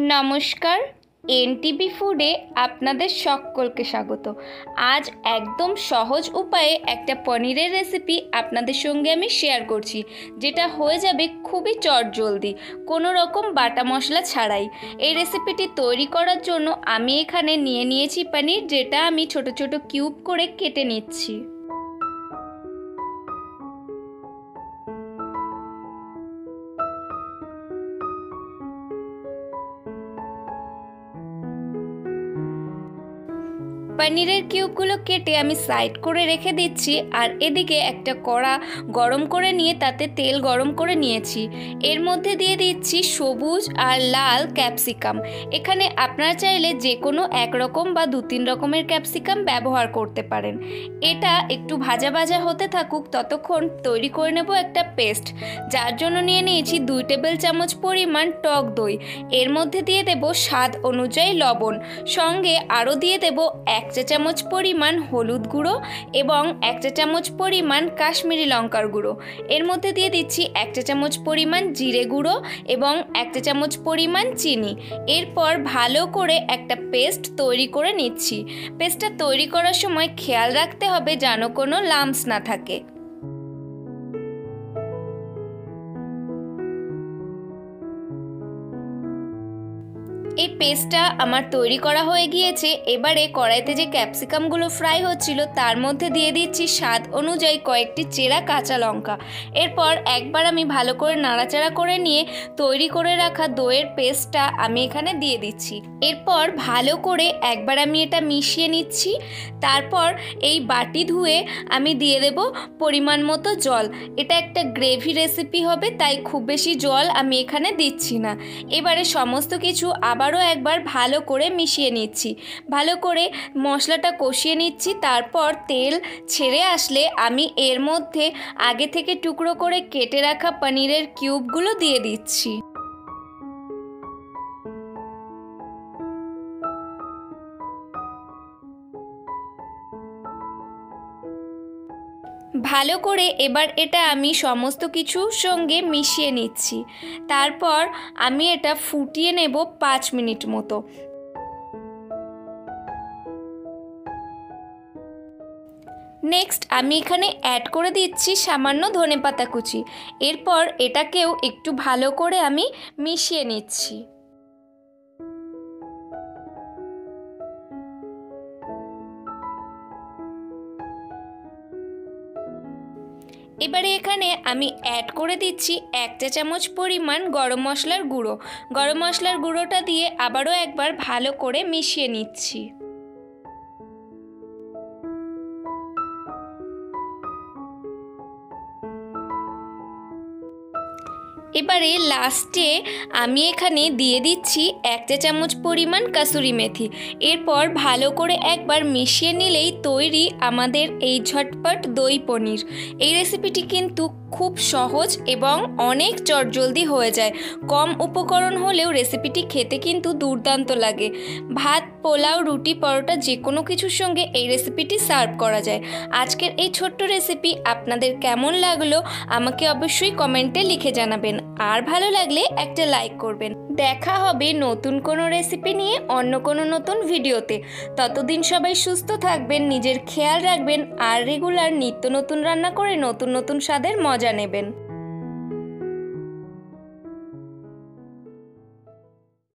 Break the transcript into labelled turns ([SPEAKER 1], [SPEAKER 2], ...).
[SPEAKER 1] নমস্কার, এনটিভি ফুডে আপনাদের সকলকে স্বাগত। আজ একদম সহজ উপায়ে একটা পনিরের রেসিপি আপনাদের সঙ্গে আমি শেয়ার করছি, যেটা হয়ে যাবে খুবই চটজলদি, কোনো রকম বাটা মশলা ছাড়াই। এই রেসিপিটি তৈরি করার জন্য আমি এখানে নিয়েছি পনির, যেটা আমি ছোট ছোট কিউব করে কেটে নিচ্ছি। পনিরের কিউবগুলো কেটে আমি সাইড করে রেখে দিচ্ছি। আর এদিকে একটা কড়া গরম করে নিয়ে তাতে তেল গরম করে নিয়েছি। এর মধ্যে দিয়ে দিচ্ছি সবুজ আর লাল ক্যাপসিকাম। এখানে আপনারা চাইলে যে কোনো একরকম বা 2-3 রকমের ক্যাপসিকাম ব্যবহার করতে পারেন। এটা একটু ভাজা ভাজা হতে থাকুক, ততক্ষণ তৈরি করে নেব একটা পেস্ট, যার জন্য নিয়েছি 2 টেবিল চামচ পরিমাণ টক দই। এর মধ্যে দিয়ে দেব স্বাদ অনুযায়ী লবণ, সঙ্গে আরও দিয়ে দেব 1 চা চামচ পরিমাণ হলুদ গুঁড়ো এবং 1 চা চামচ পরিমাণ কাশ্মীরি লঙ্কার গুঁড়ো। এর মধ্যে দিয়ে দিচ্ছি 1 চা চামচ পরিমাণ জিরে গুঁড়ো এবং 1 চা চামচ পরিমাণ চিনি। এরপর ভালো করে একটা পেস্ট তৈরি করে নিচ্ছি। পেস্টটা তৈরি করার সময় খেয়াল রাখতে হবে যেন কোনো লাম্পস না থাকে। এই পেস্টটা আমার তৈরি করা হয়ে গিয়েছে। এবারে কড়াইতে যে ক্যাপসিকামগুলো ফ্রাই হচ্ছিল তার মধ্যে দিয়ে দিচ্ছি স্বাদ অনুযায়ী কয়েকটি চেরা কাঁচা লঙ্কা। এরপর একবার আমি ভালো করে নাড়াচাড়া করে নিয়ে তৈরি করে রাখা দইয়ের পেস্টটা আমি এখানে দিয়ে দিচ্ছি। এরপর ভালো করে একবার আমি এটা মিশিয়ে নিচ্ছি। তারপর এই বাটি ধুয়ে আমি দিয়ে দেব পরিমাণ মতো জল। এটা একটা গ্রেভি রেসিপি হবে, তাই খুব বেশি জল আমি এখানে দিচ্ছি না। এবারে সমস্ত কিছু আবারও একবার ভালো করে মিশিয়ে নিচ্ছি, ভালো করে মশলাটা কষিয়ে নিচ্ছি। তারপর তেল ছেড়ে আসলে আমি এর মধ্যে আগে থেকে টুকরো করে কেটে রাখা পনিরের কিউবগুলো দিয়ে দিচ্ছি। ভালো করে এবার এটা আমি সমস্ত কিছুর সঙ্গে মিশিয়ে নিচ্ছি। তারপর আমি এটা ফুটিয়ে নেব 5 মিনিট মতো। নেক্সট আমি এখানে অ্যাড করে দিচ্ছি সামান্য ধনেপাতা কুচি। এরপর এটাকেও একটু ভালো করে আমি মিশিয়ে নিচ্ছি। এবারে এখানে আমি অ্যাড করে দিচ্ছি 1 চা চামচ পরিমাণ গরম মশলার গুঁড়ো। গরম মশলার গুঁড়োটা দিয়ে আবারও একবার ভালো করে মিশিয়ে নিচ্ছি। এবারে লাস্টে আমি এখানে দিয়ে দিচ্ছি 1 চা চামচ পরিমাণ কাসুরি মেথি। এরপর ভালো করে একবার মিশিয়ে নিলেই তৈরি আমাদের এই ঝটপট দই পনির। এই রেসিপিটি কিন্তু খুব সহজ এবং অনেক চটজলদি হয়ে যায়। কম উপকরণ হলেও রেসিপিটি খেতে কিন্তু দুর্দান্ত লাগে। ভাত, পোলাও, রুটি, পরোটা যে কোনো কিছুর সঙ্গে এই রেসিপিটি সার্ভ করা যায়। আজকের এই ছোট্ট রেসিপি আপনাদের কেমন লাগলো আমাকে অবশ্যই কমেন্টে লিখে জানাবেন। আর ভালো লাগলে একটা লাইক করবেন। দেখা হবে নতুন কোনো রেসিপি নিয়ে অন্য কোনো নতুন ভিডিওতে। ততদিন সবাই সুস্থ থাকবেন, নিজের খেয়াল রাখবেন আর রেগুলার নিত্য নতুন রান্না করে নতুন নতুন স্বাদের মজা নেবেন।